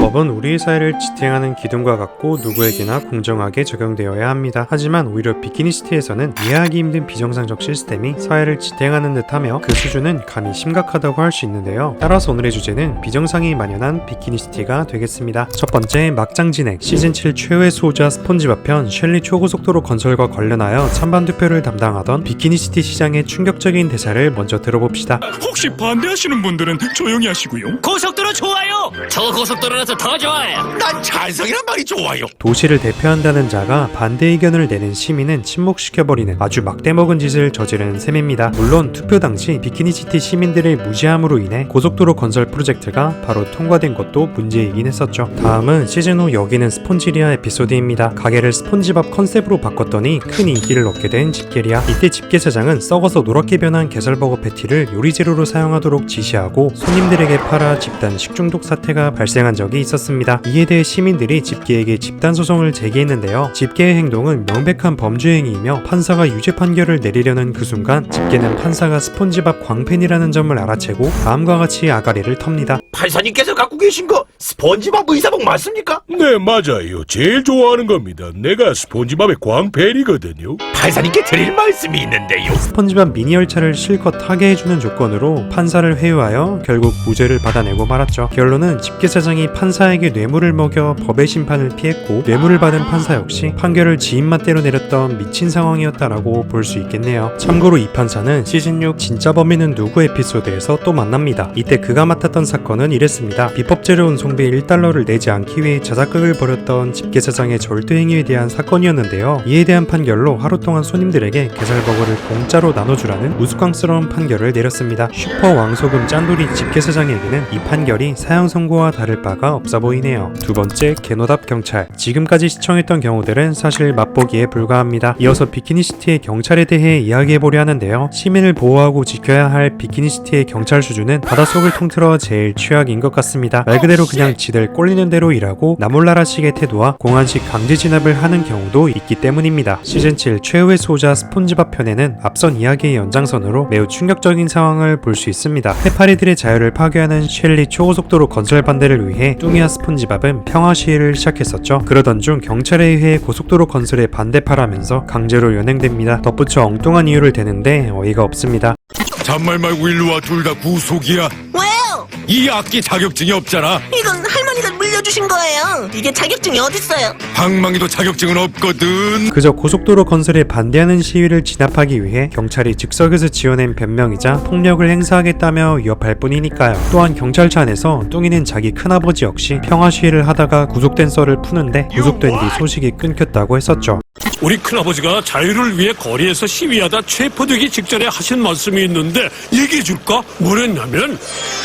법은 우리의 사회를 지탱하는 기둥과 같고 누구에게나 공정하게 적용되어야 합니다. 하지만 오히려 비키니시티에서는 이해하기 힘든 비정상적 시스템이 사회를 지탱하는 듯하며 그 수준은 감히 심각하다고 할 수 있는데요. 따라서 오늘의 주제는 비정상이 만연한 비키니시티가 되겠습니다. 첫 번째, 막장 진행. 시즌7 최후의 수호자 스폰지밥 편 셸리 초고속도로 건설과 관련하여 찬반 투표를 담당하던 비키니시티 시장의 충격적인 대사를 먼저 들어봅시다. 혹시 반대하시는 분들은 조용히 하시고요. 고속도로 좋아요. 저 고속도로라서 더 좋아요. 난 찬성이란 말이 좋아요. 도시를 대표한다는 자가 반대 의견을 내는 시민은 침묵시켜버리는 아주 막대먹은 짓을 저지르는 셈입니다. 물론 투표 당시 비키니시티 시민들의 무지함으로 인해 고속도로 건설 프로젝트가 바로 통과된 것도 문제이긴 했었죠. 다음은 시즌 후 여기는 스폰지리아 에피소드입니다. 가게를 스폰지밥 컨셉으로 바꿨더니 큰 인기를 얻게 된 집게리아. 이때 집게 사장은 썩어서 노랗게 변한 게살버거 패티를 요리재료로 사용하도록 지시하고 손님들에게 팔아 집단 식중독 사태가 발생한 적이 있었습니다. 이에 대해 시민들이 집게에게 집단 소송을 제기했는데요. 집게의 행동은 명백한 범죄 행위이며 판사가 유죄 판결을 내리려는 그 순간 집게는 판사가 스폰지밥 광팬이라는 점을 알아채고 다음과 같이 아가리를 텁니다. 판사님께서 갖고 계신 거 스폰지밥 의사복 맞습니까? 네, 맞아요. 제일 좋아하는 겁니다. 내가 스폰지밥의 광팬이거든요. 판사님께 드릴 말씀이 있는데요. 스폰지밥 미니 열차를 실컷 타게 해주는 조건으로 판사를 회유하여 결국 무죄를 받아내고 말았죠. 결론은 집게 사장이 판사에게 뇌물을 먹여 법의 심판을 피했고 뇌물을 받은 판사 역시 판결을 지인맛대로 내렸던 미친 상황이었다라고 볼 수 있겠네요. 참고로 이 판사는 시즌6 진짜 범인은 누구 에피소드에서 또 만납니다. 이때 그가 맡았던 사건은 이랬습니다. 비법재료 운송비 1달러를 내지 않기 위해 자작극을 벌였던 집게 사장의 절도 행위에 대한 사건이었는데요. 이에 대한 판결로 하루 동안 손님들에게 게살버거를 공짜로 나눠주라는 우스꽝스러운 판결을 내렸습니다. 슈퍼 왕소금 짠돌이 집게 사장에게는 이 판결이 사형 선고와 다를 바가 없어 보이네요. 두 번째, 개노답 경찰. 지금까지 시청했던 경우들은 사실 맛보기에 불과합니다. 이어서 비키니시티의 경찰에 대해 이야기해보려 하는데요. 시민을 보호하고 지켜야 할 비키니시티의 경찰 수준은 바닷속을 통틀어 제일 취약인 것 같습니다. 말 그대로 그냥 지들 꼴리는 대로 일하고 나몰라라식의 태도와 공안식 강제 진압을 하는 경우도 있기 때문입니다. 시즌7 최후의 수호자 스폰지밥 편에는 앞선 이야기의 연장선으로 매우 충격적인 상황을 볼 수 있습니다. 해파리들의 자유를 파괴하는 셸리 초고속도로 건설 반대를 위해 뚱이와 스폰지밥은 평화 시위를 시작했었죠. 그러던 중 경찰에 의해 고속도로 건설에 반대파라면서 강제로 연행됩니다. 덧붙여 엉뚱한 이유를 대는데 어이가 없습니다. 잔말 말고 일로 와. 둘 다 구속이야. 왜요? 이 악기 자격증이 없잖아. 이건 할머니가 물려주신 거예요. 이게 자격증이 어딨어요? 방망이도 자격증은 없거든. 그저 고속도로 건설에 반대하는 시위를 진압하기 위해 경찰이 즉석에서 지어낸 변명이자 폭력을 행사하겠다며 위협할 뿐이니까요. 또한 경찰차 안에서 뚱이는 자기 큰아버지 역시 평화 시위를 하다가 구속된 썰을 푸는데 구속된 뒤 소식이 끊겼다고 했었죠. 우리 큰아버지가 자유를 위해 거리에서 시위하다 체포되기 직전에 하신 말씀이 있는데 얘기해줄까? 뭐랬냐면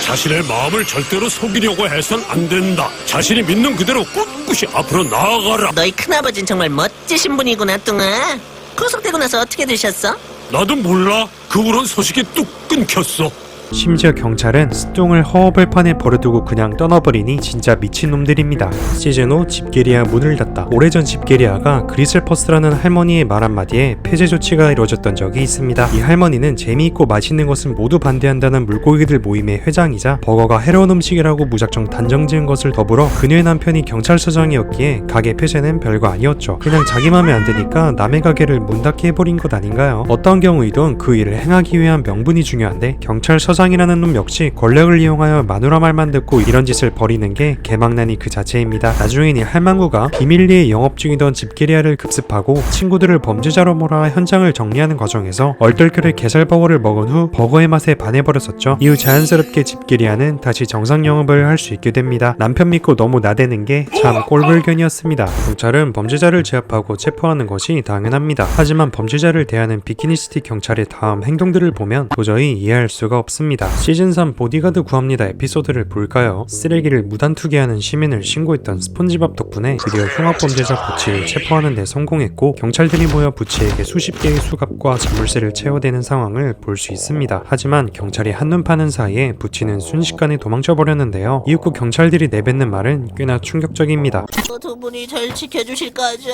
자신의 마음을 절대로 속이려고 해선 안 된다. 자신이 믿는 그대로 꿋꿋이 앞으로 나아가라. 너희 큰아버진 정말 멋지신 분이구나, 뚱아. 구속되고 나서 어떻게 되셨어? 나도 몰라. 그 후론 소식이 뚝 끊겼어. 심지어 경찰은 스뚱을 허허벌판에 버려두고 그냥 떠나버리니 진짜 미친놈들입니다. 시즌 5 집게리아 문을 닫다. 오래전 집게리아가 그리슬퍼스라는 할머니의 말 한마디에 폐쇄 조치가 이루어졌던 적이 있습니다. 이 할머니는 재미있고 맛있는 것은 모두 반대한다는 물고기들 모임의 회장이자 버거가 해로운 음식이라고 무작정 단정 지은 것을 더불어 그녀의 남편이 경찰서장이었기에 가게 폐쇄는 별거 아니었죠. 그냥 자기 맘에 안 드니까 남의 가게를 문 닫게 해버린 것 아닌가요? 어떤 경우이든 그 일을 행하기 위한 명분이 중요한데 경찰서장 이라는 놈 역시 권력을 이용하여 마누라 말만 듣고 이런 짓을 벌이는 게 개망난이 그 자체입니다. 나중엔 이 할망구가 비밀리에 영업 중이던 집게리아를 급습하고 친구들을 범죄자로 몰아 현장을 정리하는 과정에서 얼떨결에 게살버거를 먹은 후 버거의 맛에 반해버렸었죠. 이후 자연스럽게 집게리아는 다시 정상 영업을 할 수 있게 됩니다. 남편 믿고 너무 나대는 게 참 꼴불견이었습니다. 경찰은 범죄자를 제압하고 체포하는 것이 당연합니다. 하지만 범죄자를 대하는 비키니시티 경찰의 다음 행동들을 보면 도저히 이해할 수가 없습니다. 시즌3 보디가드 구합니다 에피소드를 볼까요? 쓰레기를 무단 투기하는 시민을 신고했던 스폰지밥 덕분에 드디어 흉악범죄자 부치를 체포하는 데 성공했고 경찰들이 모여 부치에게 수십 개의 수갑과 자물쇠를 채워대는 상황을 볼 수 있습니다. 하지만 경찰이 한눈 파는 사이에 부치는 순식간에 도망쳐버렸는데요. 이윽고 경찰들이 내뱉는 말은 꽤나 충격적입니다. 두 분이 절 지켜주실 거죠?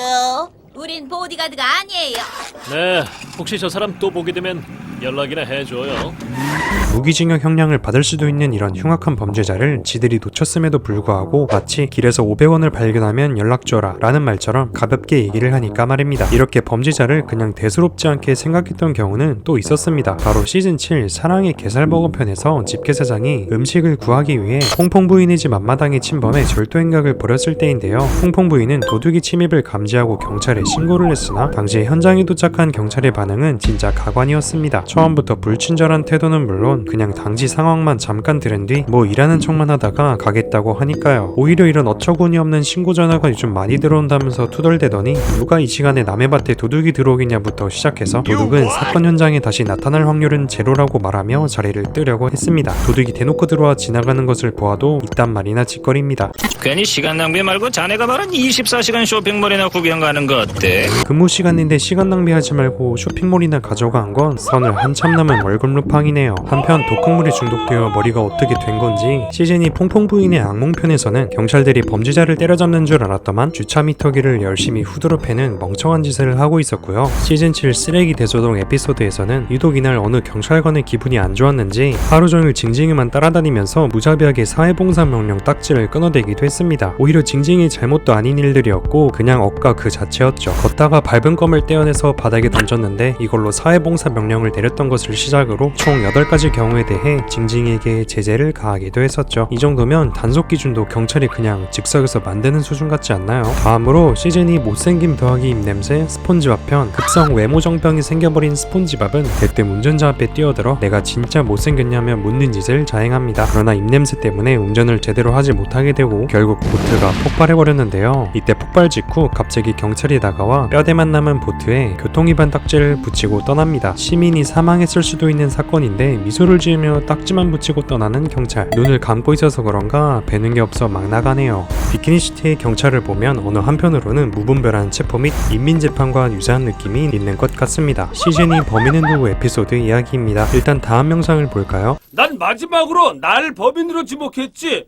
우린 보디가드가 아니에요. 네, 혹시 저 사람 또 보게 되면 연락이나 해줘요. 무기징역 형량을 받을 수도 있는 이런 흉악한 범죄자를 지들이 놓쳤음에도 불구하고 마치 길에서 500원을 발견하면 연락줘라 라는 말처럼 가볍게 얘기를 하니까 말입니다. 이렇게 범죄자를 그냥 대수롭지 않게 생각했던 경우는 또 있었습니다. 바로 시즌7 사랑의 게살버거 편에서 집게사장이 음식을 구하기 위해 퐁퐁 부인의 집 앞마당에 침범해 절도행각을 벌였을 때인데요. 퐁퐁 부인은 도둑이 침입을 감지하고 경찰에 신고를 했으나 당시 현장에 도착한 경찰의 반응은 진짜 가관이었습니다. 처음부터 불친절한 태도는 물론 그냥 당시 상황만 잠깐 들은 뒤 뭐 일하는 척만 하다가 가겠다고 하니까요. 오히려 이런 어처구니 없는 신고 전화가 요즘 많이 들어온다면서 투덜대더니 누가 이 시간에 남의 밭에 도둑이 들어오겠냐부터 시작해서 도둑은 사건 현장에 다시 나타날 확률은 제로라고 말하며 자리를 뜨려고 했습니다. 도둑이 대놓고 들어와 지나가는 것을 보아도 이딴 말이나 짓거립니다. 괜히 시간 낭비 말고 자네가 말한 24시간 쇼핑몰이나 구경 가는 거 어때? 근무 시간인데 시간 낭비하지 말고 쇼핑몰이나 가져가 한 건 선을 한참 넘은 월급 루팡이네요. 한편 독극물에 중독되어 머리가 어떻게 된 건지 시즌이 퐁퐁 부인의 악몽편에서는 경찰들이 범죄자를 때려잡는 줄 알았더만 주차 미터기를 열심히 후드로 패는 멍청한 짓을 하고 있었고요. 시즌7 쓰레기 대소동 에피소드에서는 유독 이날 어느 경찰관의 기분이 안 좋았는지 하루 종일 징징이만 따라다니면서 무자비하게 사회봉사 명령 딱지를 끊어대기도 했습니다. 오히려 징징이 잘못도 아닌 일들이었고 그냥 억까 그 자체였죠. 걷다가 밟은 껌을 떼어내서 바닥에 던졌는데 이걸로 사회봉사 명령을 내렸던 것을 시작으로 총 8가지 경우에 대해 징징이에게 제재를 가하기도 했었죠. 이 정도면 단속 기준도 경찰이 그냥 즉석에서 만드는 수준 같지 않나요? 다음으로 시즌이 못생김 더하기 입냄새 스폰지밥 편 급성 외모 정병이 생겨버린 스폰지밥은 대뜸 운전자 앞에 뛰어들어 내가 진짜 못생겼냐며 묻는 짓을 자행합니다. 그러나 입냄새 때문에 운전을 제대로 하지 못하게 되고 결국 보트가 폭발해버렸는데요. 이때 폭발 직후 갑자기 경찰이 다가와 뼈대만 남은 보트에 교통위반 딱지를 붙이고 떠납니다. 시민이 사망했을 수도 있는 사건인데 미소를 지으며 딱지만 붙이고 떠나는 경찰. 눈을 감고 있어서 그런가 뵈는 게 없어 막 나가네요. 비키니시티의 경찰을 보면 어느 한편으로는 무분별한 체포 및 인민재판과 유사한 느낌이 있는 것 같습니다. 시즌이 범인은 누구 에피소드 이야기입니다. 일단 다음 영상을 볼까요? 난 마지막으로 날 범인으로 지목했지.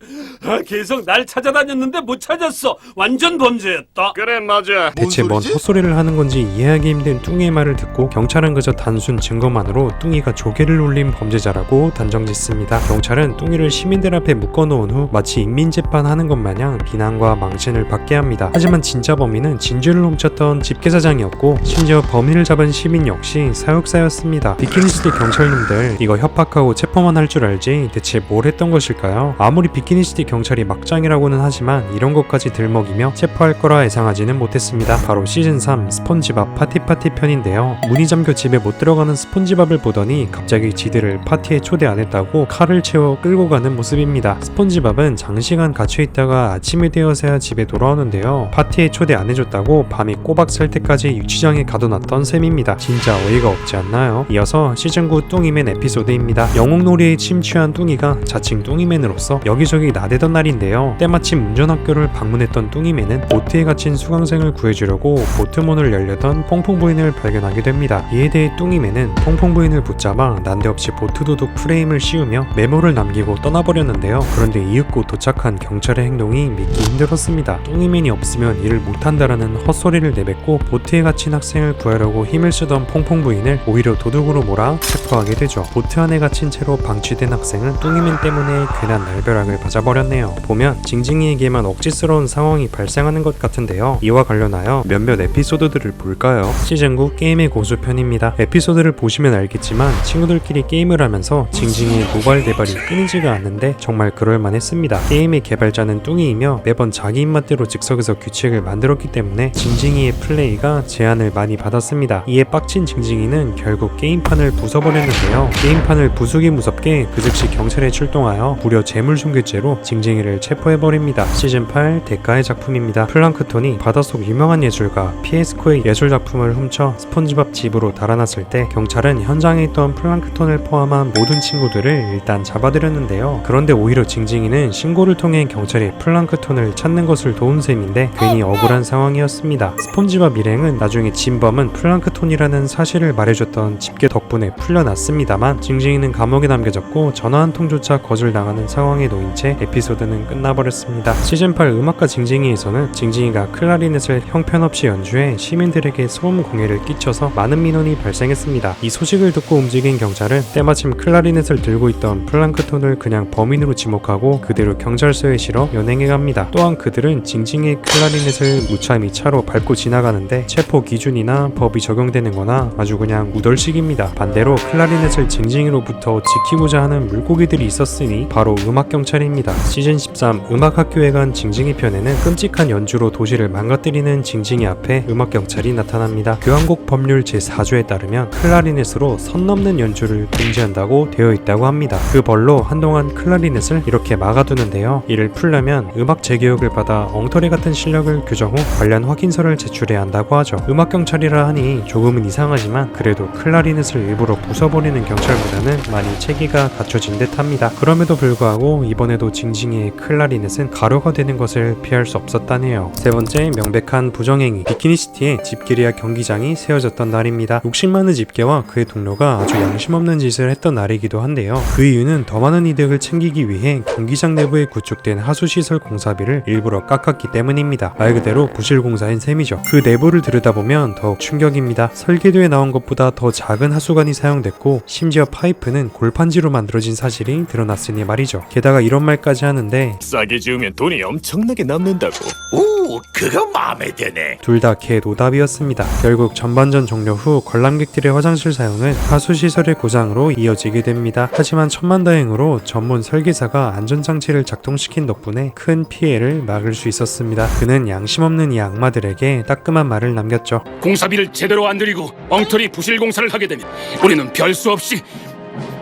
계속 날 찾아다녔는데 못 찾았어. 완전 범죄였다. 그래 맞아. 대체 뭔 헛소리를 하는 건지 이해하기 힘든 뚱이의 말을 듣고 경찰은 그저 단순 증거만으로 뚱이가 조개를 울린 범죄자라고 단정짓습니다. 경찰은 뚱이를 시민들 앞에 묶어놓은 후 마치 인민재판하는 것 마냥 비난과 망신을 받게 합니다. 하지만 진짜 범인은 진주를 훔쳤던 집게사장이었고 심지어 범인을 잡은 시민 역시 사육사였습니다. 비키니시티 경찰님들 이거 협박하고 체포만 할 줄 알지 대체 뭘 했던 것일까요? 아무리 비키니시티 경찰이 막장이라고는 하지만 이런 것까지 들먹이며 체포할 거라 예상하지는 못했습니다. 바로 시즌3 스폰지밥 파티파티 편인데요. 문이 잠겨 집에 못 들어가는 스폰지밥을 보더니 갑자기 지들을 파티에 초대 안 했다고 칼을 채워 끌고 가는 모습입니다. 스폰지밥은 장시간 갇혀있다가 아침이 되어서야 집에 돌아오는데요. 파티에 초대 안 해줬다고 밤이 꼬박 샐 때까지 유치장에 가둬놨던 셈입니다. 진짜 어이가 없지 않나요? 이어서 시즌9 뚱이맨 에피소드입니다. 영웅놀이에 침취한 뚱이가 자칭 뚱이맨으로서 여기저기 나대던 날인데요. 때마침 운전학교를 방문했던 뚱이맨은 보트에 갇힌 수강생을 구해주려고 보트문을 열려던 퐁퐁 부인을 발견하게 됩니다. 이에 대해 뚱이맨은 퐁퐁 부인을 붙잡아 난데없이 보트 도둑 프레임을 씌우며 메모를 남기고 떠나버렸는데요. 그런데 이윽고 도착한 경찰의 행동이 믿기 힘들었습니다. 뚱이맨이 없으면 일을 못한다라는 헛소리를 내뱉고 보트에 갇힌 학생을 구하려고 힘을 쓰던 퐁퐁 부인을 오히려 도둑으로 몰아 체포하게 되죠. 보트 안에 갇힌 채로 방치된 학생은 뚱이맨 때문에 괜한 날벼락을 맞아버렸네요. 보면 징징이에게만 억지스러운 상황이 발생하는 것 같은데요. 이와 관련하여 몇몇 에피소드들을 볼까요? 시즌9 게임의 고수 편입니다. 에피소드를 보시면 알겠지만 친구들끼리 게임을 하면서 징징이의 모발 대발이 끊이지가 않는데 정말 그럴만했습니다. 게임의 개발자는 뚱이이며 매번 자기 입맛대로 즉석에서 규칙을 만들었기 때문에 징징이의 플레이가 제한을 많이 받았습니다. 이에 빡친 징징이는 결국 게임판을 부숴버렸는데요. 게임판을 부수기 무섭게 그 즉시 경찰에 출동하여 무려 재물손괴죄로 징징이를 체포해버립니다. 시즌8 대가의 작품입니다. 플랑크톤이 바닷속 유명한 예술가 피에스코의 예술작품을 훔쳐 스폰지밥 집으로 달아났을 때 경찰은 현장에 있던 플랑크톤을 포함한 모든 친구들을 일단 잡아들였는데요. 그런데 오히려 징징이는 신고를 통해 경찰이 플랑크톤을 찾는 것을 도운 셈인데 괜히 억울한 상황이었습니다. 스폰지밥 일행은 나중에 진범은 플랑크톤이라는 사실을 말해줬던 집게 덕분에 풀려났습니다만 징징이는 감옥에 남겨 익숙해졌고 전화 한 통조차 거절당하는 상황에 놓인 채 에피소드는 끝나버렸습니다. 시즌8 음악가 징징이에서는 징징이가 클라리넷을 형편없이 연주해 시민들에게 소음 공해를 끼쳐서 많은 민원이 발생했습니다. 이 소식을 듣고 움직인 경찰은 때마침 클라리넷을 들고 있던 플랑크톤을 그냥 범인으로 지목하고 그대로 경찰서에 실어 연행해갑니다. 또한 그들은 징징이의 클라리넷을 무참히 차로 밟고 지나가는데 체포 기준이나 법이 적용되는 거나 아주 그냥 우덜식입니다. 반대로 클라리넷을 징징이로부터 지키고자 하는 물고기들이 있었으니 바로 음악경찰입니다. 시즌 13 음악학교에 간 징징이 편에는 끔찍한 연주로 도시를 망가뜨리는 징징이 앞에 음악경찰이 나타납니다. 교향곡 법률 제4조에 따르면 클라리넷으로 선 넘는 연주를 금지한다고 되어 있다고 합니다. 그 벌로 한동안 클라리넷을 이렇게 막아두는데요. 이를 풀려면 음악 재교육을 받아 엉터리 같은 실력을 교정 후 관련 확인서를 제출해야 한다고 하죠. 음악경찰이라 하니 조금은 이상하지만 그래도 클라리넷을 일부러 부숴버리는 경찰보다는 많이 체계가 갖춰진 듯 합니다. 그럼에도 불구하고 이번에도 징징이의 클라리넷은 가로가 되는 것을 피할 수 없었다네요. 세 번째, 명백한 부정행위. 비키니시티에 집게리아 경기장이 세워졌던 날입니다. 욕심 많은 집게와 그의 동료가 아주 양심 없는 짓을 했던 날이기도 한데요. 그 이유는 더 많은 이득을 챙기기 위해 경기장 내부에 구축된 하수시설 공사비를 일부러 깎았기 때문입니다. 말 그대로 부실공사인 셈이죠. 그 내부를 들여다보면 더욱 충격입니다. 설계도에 나온 것보다 더 작은 하수관이 사용됐고 심지어 파이프는 골판지로 만들어진 사실이 드러났으니 말이죠. 게다가 이런 말까지 하는데 싸게 지으면 돈이 엄청나게 남는다고. 오, 그거 마음에 드네. 둘 다 개노답이었습니다. 결국 전반전 종료 후 관람객들의 화장실 사용은 하수시설의 고장으로 이어지게 됩니다. 하지만 천만다행으로 전문 설계사가 안전장치를 작동시킨 덕분에 큰 피해를 막을 수 있었습니다. 그는 양심 없는 이 악마들에게 따끔한 말을 남겼죠. 공사비를 제대로 안 들이고 엉터리 부실 공사를 하게 되면 우리는 별 수 없이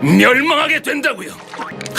멸망하게 된다고요.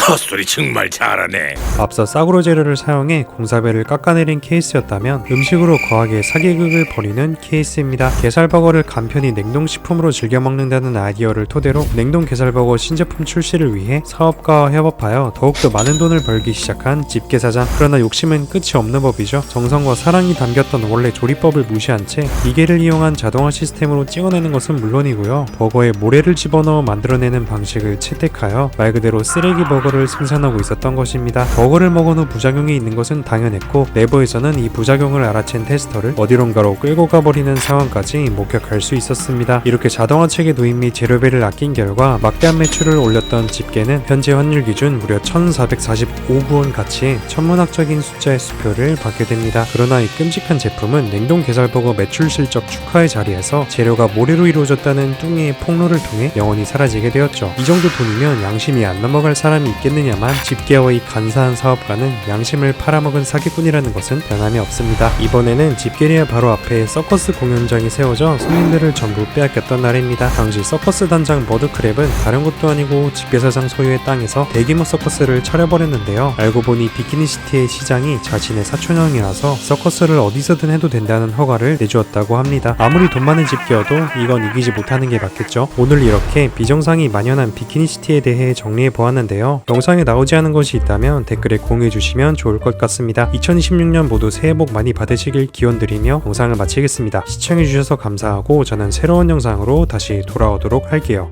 헛소리 정말 잘하네. 앞서 싸구려 재료를 사용해 공사비를 깎아내린 케이스였다면 음식으로 거하게 사기극을 벌이는 케이스입니다. 게살버거를 간편히 냉동식품으로 즐겨 먹는다는 아이디어를 토대로 냉동 게살버거 신제품 출시를 위해 사업가와 협업하여 더욱더 많은 돈을 벌기 시작한 집게사장. 그러나 욕심은 끝이 없는 법이죠. 정성과 사랑이 담겼던 원래 조리법을 무시한 채 기계를 이용한 자동화 시스템으로 찍어내는 것은 물론이고요. 버거에 모래를 집어넣어 만들어내는 방식을 채택하여 말 그대로 쓰레기 버거를 생산하고 있었던 것입니다. 버거를 먹은 후 부작용이 있는 것은 당연했고 내부에서는 이 부작용을 알아챈 테스터를 어디론가로 끌고 가버리는 상황까지 목격할 수 있었습니다. 이렇게 자동화 체계 도입 및 재료비를 아낀 결과 막대한 매출을 올렸던 집게는 현재 환율 기준 무려 1,445억 원 가치의 천문학적인 숫자의 수표를 받게 됩니다. 그러나 이 끔찍한 제품은 냉동 게살버거 매출 실적 축하의 자리에서 재료가 모래로 이루어졌다는 뚱이의 폭로를 통해 영원히 사라지게 되었죠. 이 정도 돈이면 양심이 안 넘어갈 사람이 있겠느냐만 집게와 이 간사한 사업가는 양심을 팔아먹은 사기꾼이라는 것은 변함이 없습니다. 이번에는 집게리아 바로 앞에 서커스 공연장이 세워져 손님들을 전부 빼앗겼던 날입니다. 당시 서커스 단장 머드크랩은 다른 것도 아니고 집게사장 소유의 땅에서 대규모 서커스를 차려버렸는데요. 알고 보니 비키니시티의 시장이 자신의 사촌형이라서 서커스를 어디서든 해도 된다는 허가를 내주었다고 합니다. 아무리 돈 많은 집게여도 이건 이기지 못하는 게 맞겠죠. 오늘 이렇게 비정상이 만연한 비키니시티에 대해 정리해보았는데요. 영상에 나오지 않은 것이 있다면 댓글에 공유해주시면 좋을 것 같습니다. 2026년 모두 새해 복 많이 받으시길 기원드리며 영상을 마치겠습니다. 시청해주셔서 감사하고 저는 새로운 영상으로 다시 돌아오도록 할게요.